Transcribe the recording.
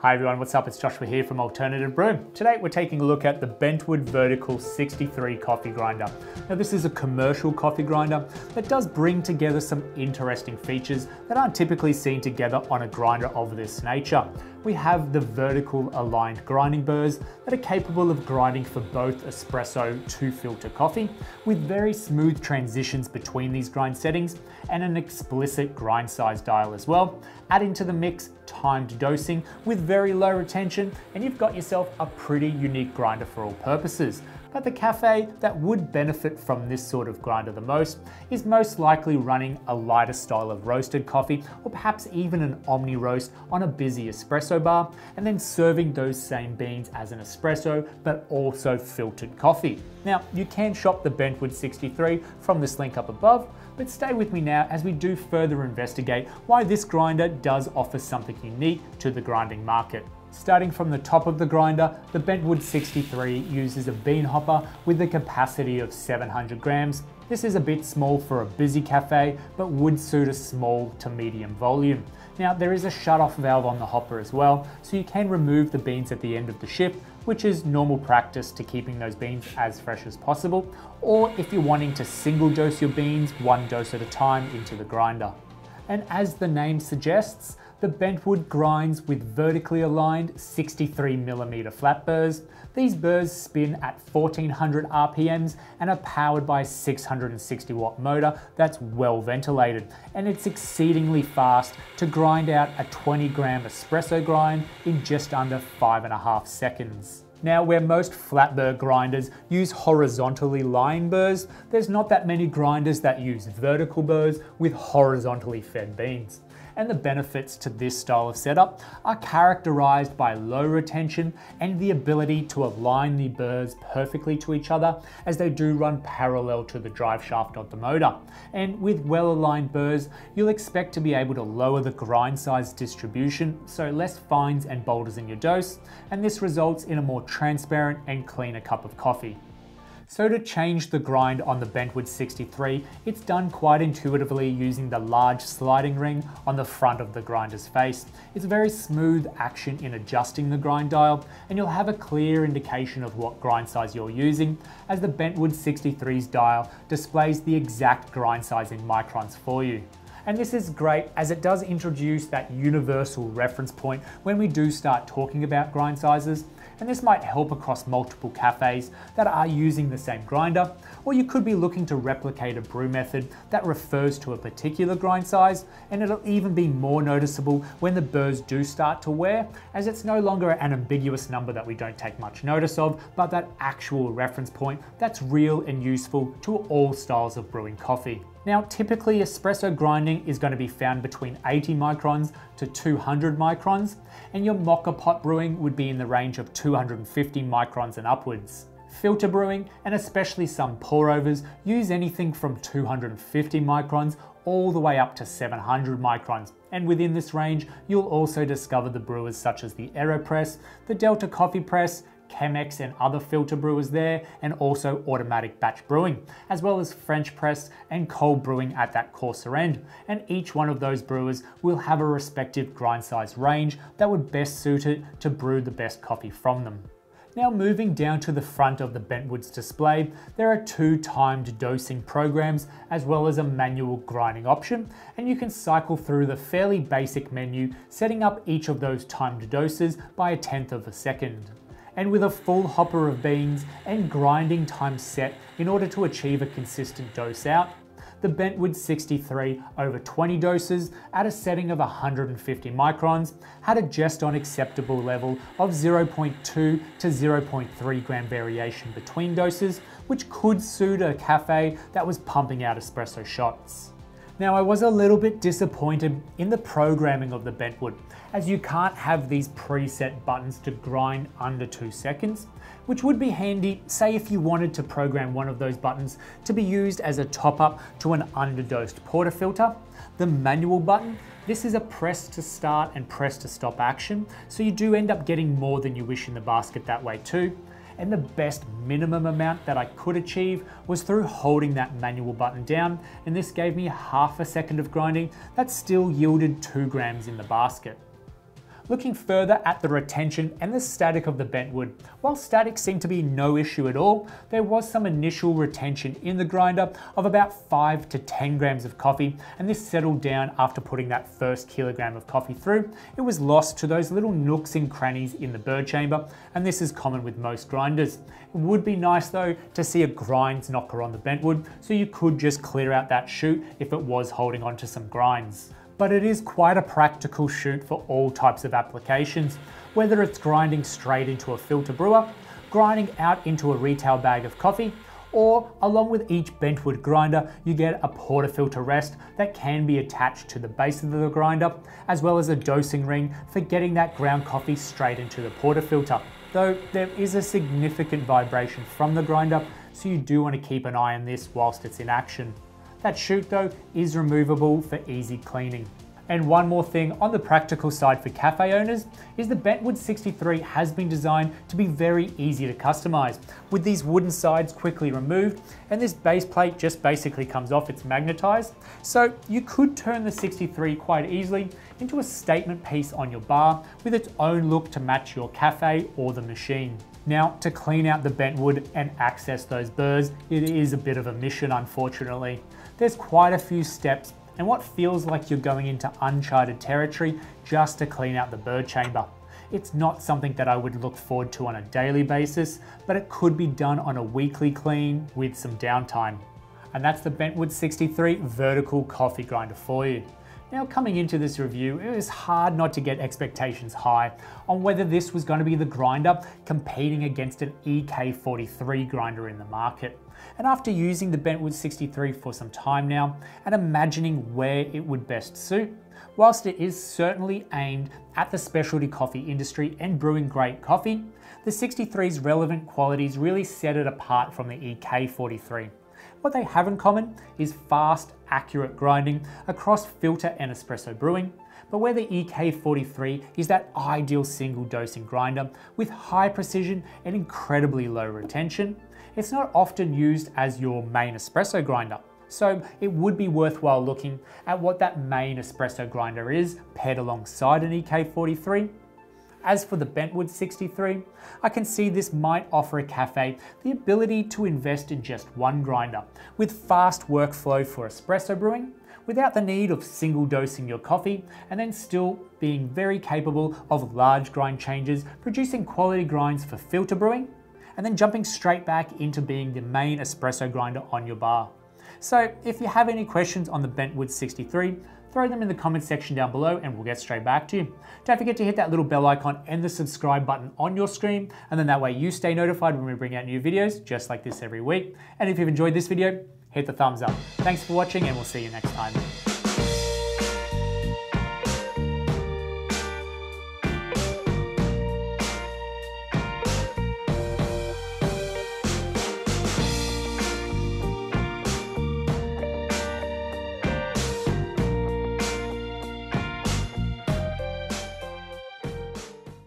Hi everyone, what's up? It's Joshua here from Alternative Brew. Today we're taking a look at the Bentwood Vertical 63 coffee grinder. Now this is a commercial coffee grinder that does bring together some interesting features that aren't typically seen together on a grinder of this nature. We have the vertical aligned grinding burrs that are capable of grinding for both espresso to filter coffee, with very smooth transitions between these grind settings and an explicit grind size dial as well. Add into the mix timed dosing with very low retention, and you've got yourself a pretty unique grinder for all purposes. But the cafe that would benefit from this sort of grinder the most is most likely running a lighter style of roasted coffee, or perhaps even an omni roast on a busy espresso bar, and then serving those same beans as an espresso, but also filtered coffee. Now, you can shop the Bentwood 63 from this link up above, but stay with me now as we do further investigate why this grinder does offer something unique to the grinding market. Starting from the top of the grinder, the Bentwood 63 uses a bean hopper with a capacity of 700 grams. This is a bit small for a busy cafe, but would suit a small to medium volume. Now there is a shut-off valve on the hopper as well, so you can remove the beans at the end of the shift, which is normal practice to keeping those beans as fresh as possible, or if you're wanting to single dose your beans one dose at a time into the grinder. And as the name suggests, the Bentwood grinds with vertically aligned 63mm flat burrs. These burrs spin at 1400 RPMs and are powered by a 660 watt motor that's well ventilated, and it's exceedingly fast to grind out a 20 gram espresso grind in just under 5.5 seconds. Now, where most flat burr grinders use horizontally lying burrs, there's not that many grinders that use vertical burrs with horizontally fed beans. And the benefits to this style of setup are characterized by low retention and the ability to align the burrs perfectly to each other, as they do run parallel to the drive shaft of the motor. And with well-aligned burrs, you'll expect to be able to lower the grind size distribution, so less fines and boulders in your dose, and this results in a more transparent and cleaner cup of coffee. So to change the grind on the Bentwood 63, it's done quite intuitively using the large sliding ring on the front of the grinder's face. It's a very smooth action in adjusting the grind dial, and you'll have a clear indication of what grind size you're using, as the Bentwood 63's dial displays the exact grind size in microns for you. And this is great as it does introduce that universal reference point when we do start talking about grind sizes, and this might help across multiple cafes that are using the same grinder, or you could be looking to replicate a brew method that refers to a particular grind size, and it'll even be more noticeable when the burrs do start to wear, as it's no longer an ambiguous number that we don't take much notice of, but that actual reference point that's real and useful to all styles of brewing coffee. Now, typically espresso grinding is going to be found between 80 microns to 200 microns, and your mocha pot brewing would be in the range of 250 microns and upwards. Filter brewing, and especially some pour overs, use anything from 250 microns all the way up to 700 microns. And within this range, you'll also discover the brewers such as the AeroPress, the Delta Coffee Press, Chemex and other filter brewers there, and also automatic batch brewing, as well as French press and cold brewing at that coarser end. And each one of those brewers will have a respective grind size range that would best suit it to brew the best coffee from them. Now, moving down to the front of the Bentwood's display, there are two timed dosing programs as well as a manual grinding option, and you can cycle through the fairly basic menu, setting up each of those timed doses by 1/10 of a second. And with a full hopper of beans and grinding time set in order to achieve a consistent dose out, the Bentwood 63 over 20 doses at a setting of 150 microns had a just on acceptable level of 0.2 to 0.3 gram variation between doses, which could suit a cafe that was pumping out espresso shots. Now, I was a little bit disappointed in the programming of the Bentwood, as you can't have these preset buttons to grind under 2 seconds, which would be handy, say if you wanted to program one of those buttons to be used as a top-up to an underdosed portafilter. The manual button, this is a press to start and press to stop action, so you do end up getting more than you wish in the basket that way too. And the best minimum amount that I could achieve was through holding that manual button down, and this gave me half a second of grinding that still yielded 2 grams in the basket. Looking further at the retention and the static of the Bentwood, while static seemed to be no issue at all, there was some initial retention in the grinder of about 5 to 10 grams of coffee, and this settled down after putting that first kilogram of coffee through. It was lost to those little nooks and crannies in the burr chamber, and this is common with most grinders. It would be nice though to see a grinds knocker on the Bentwood, so you could just clear out that chute if it was holding on to some grinds. But it is quite a practical chute for all types of applications, whether it's grinding straight into a filter brewer, grinding out into a retail bag of coffee, or along with each Bentwood grinder, you get a portafilter rest that can be attached to the base of the grinder, as well as a dosing ring for getting that ground coffee straight into the portafilter. Though there is a significant vibration from the grinder, so you do want to keep an eye on this whilst it's in action. That chute though is removable for easy cleaning. And one more thing on the practical side for cafe owners is the Bentwood 63 has been designed to be very easy to customize, with these wooden sides quickly removed, and this base plate just basically comes off, it's magnetized. So you could turn the 63 quite easily into a statement piece on your bar with its own look to match your cafe or the machine. Now, to clean out the Bentwood and access those burrs, it is a bit of a mission, unfortunately. There's quite a few steps and what feels like you're going into uncharted territory just to clean out the burr chamber. It's not something that I would look forward to on a daily basis, but it could be done on a weekly clean with some downtime. And that's the Bentwood 63 vertical coffee grinder for you. Now, coming into this review, it was hard not to get expectations high on whether this was going to be the grinder competing against an EK43 grinder in the market. And after using the Bentwood 63 for some time now and imagining where it would best suit, whilst it is certainly aimed at the specialty coffee industry and brewing great coffee, the 63's relevant qualities really set it apart from the EK43. What they have in common is fast, accurate grinding across filter and espresso brewing, but where the EK43 is that ideal single dosing grinder with high precision and incredibly low retention, it's not often used as your main espresso grinder. So it would be worthwhile looking at what that main espresso grinder is paired alongside an EK43. As for the Bentwood 63, I can see this might offer a cafe the ability to invest in just one grinder with fast workflow for espresso brewing, without the need of single dosing your coffee, and then still being very capable of large grind changes, producing quality grinds for filter brewing, and then jumping straight back into being the main espresso grinder on your bar. So if you have any questions on the Bentwood 63, throw them in the comment section down below and we'll get straight back to you. Don't forget to hit that little bell icon and the subscribe button on your screen, and then that way you stay notified when we bring out new videos just like this every week. And if you've enjoyed this video, hit the thumbs up. Thanks for watching and we'll see you next time.